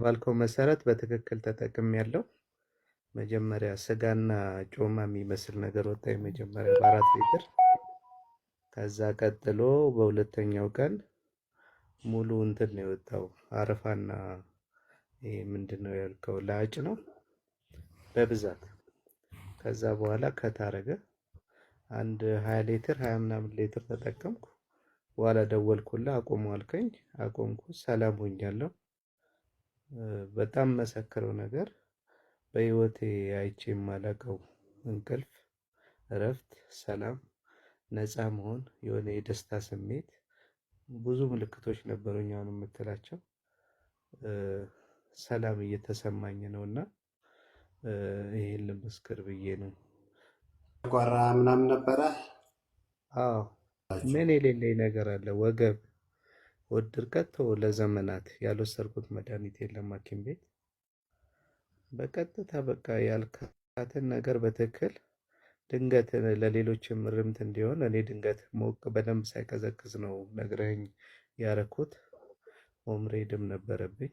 ባልከው መሰረት በትክክል ተጠቅሜያለሁ። መጀመሪያ ስጋና ጮማ የሚመስል ነገር ወጣ የመጀመሪያ በ4 ሊትር። ከዛ ቀጥሎ በሁለተኛው ቀን ሙሉ እንትን ነው የወጣው አረፋና ይሄ ምንድነው ያልከው ላጭ ነው በብዛት። ከዛ በኋላ ከታረገ አንድ 20 ሊትር 20 ምናምን ሊትር ተጠቀምኩ። በኋላ ደወልኩልህ አቆሙ አልከኝ፣ አቆምኩ። ሰላም ሆኛለሁ። በጣም መሰክረው ነገር በህይወቴ አይቼ የማላውቀው እንቅልፍ፣ እረፍት፣ ሰላም፣ ነፃ መሆን፣ የሆነ የደስታ ስሜት፣ ብዙ ምልክቶች ነበሩኝ አሁን የምትላቸው። ሰላም እየተሰማኝ ነውና ይሄን ልመስክር ብዬ ነው። ጨጓራ ምናምን ነበረ? አዎ ምን የሌለኝ ነገር አለ? ወገብ፣ ሆድ ድርቀት ለዘመናት ያልወሰድኩት መድኃኒት የለም ሐኪም ቤት። በቀጥታ በቃ ያልካትን ነገር በትክክል ድንገት ለሌሎችም ርምት እንዲሆን እኔ ድንገት ሞቅ በደንብ ሳይቀዘቅዝ ነው ነግረኝ ያረኩት። ኦምሬድም ነበረብኝ፣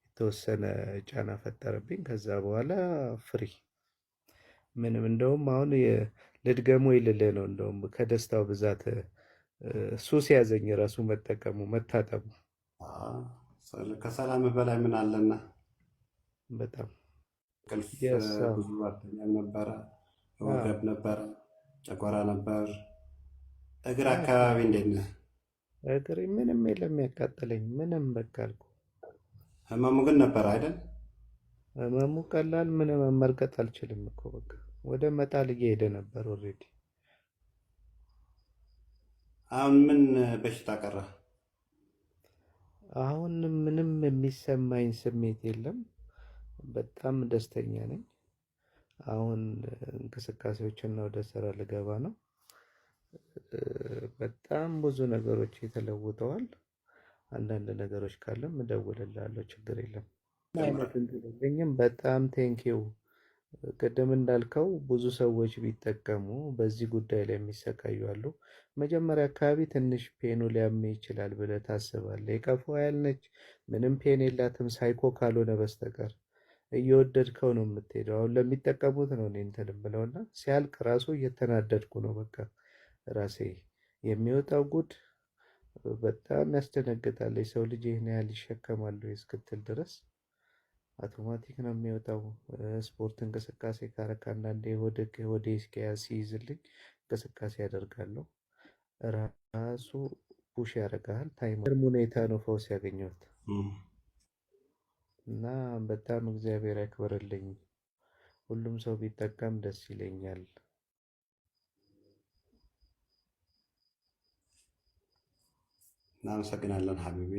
የተወሰነ ጫና ፈጠረብኝ። ከዛ በኋላ ፍሪ ምንም እንደውም አሁን ልድገሙ ይልልህ ነው። እንደውም ከደስታው ብዛት ሱስ ያዘኝ ራሱ መጠቀሙ መታጠቡ። ከሰላም በላይ ምን አለና? በጣም ቅልፍ ብዙ አልተኛም ነበረ፣ ወገብ ነበረ፣ ጨጓራ ነበር። እግር አካባቢ እንዴት ነህ? እግሬ ምንም የለም ያቃጠለኝ ምንም በቃ አልኩ። ህመሙ ግን ነበር አይደል? ህመሙ ቀላል ምንም መመርቀጥ አልችልም እኮ በቃ ወደ መጣል እየሄደ ነበር ኦልሬዲ። አሁን ምን በሽታ ቀረ? አሁን ምንም የሚሰማኝ ስሜት የለም። በጣም ደስተኛ ነኝ። አሁን እንቅስቃሴዎችና ወደ ስራ ልገባ ነው። በጣም ብዙ ነገሮች ተለውጠዋል። አንዳንድ ነገሮች ካለም እደውልልሃለሁ፣ ችግር የለም። አይነት እንትልኝም በጣም ቴንኪው። ቅድም እንዳልከው ብዙ ሰዎች ቢጠቀሙ በዚህ ጉዳይ ላይ የሚሰቃዩ አሉ። መጀመሪያ አካባቢ ትንሽ ፔኑ ሊያም ይችላል ብለህ ታስባለህ። የቀፎ ያህል ነች፣ ምንም ፔን የላትም ሳይኮ ካልሆነ በስተቀር እየወደድከው ነው የምትሄደው። አሁን ለሚጠቀሙት ነው እኔ እንትን ብለውና ሲያልቅ ራሱ እየተናደድኩ ነው። በቃ ራሴ የሚወጣው ጉድ በጣም ያስደነግጣል። የሰው ልጅ ይህን ያህል ይሸከማሉ እስክትል ድረስ አውቶማቲክ ነው የሚወጣው። ስፖርት እንቅስቃሴ ካረክ አንዳንዴ ሆዴ ሲይዝልኝ እንቅስቃሴ ያደርጋለሁ። ራሱ ፑሽ ያደርጋል። ታይም ሁኔታ ነው ፈውስ ያገኘሁት እና በጣም እግዚአብሔር ያክብርልኝ። ሁሉም ሰው ቢጠቀም ደስ ይለኛል። እናመሰግናለን ሀቢቢ።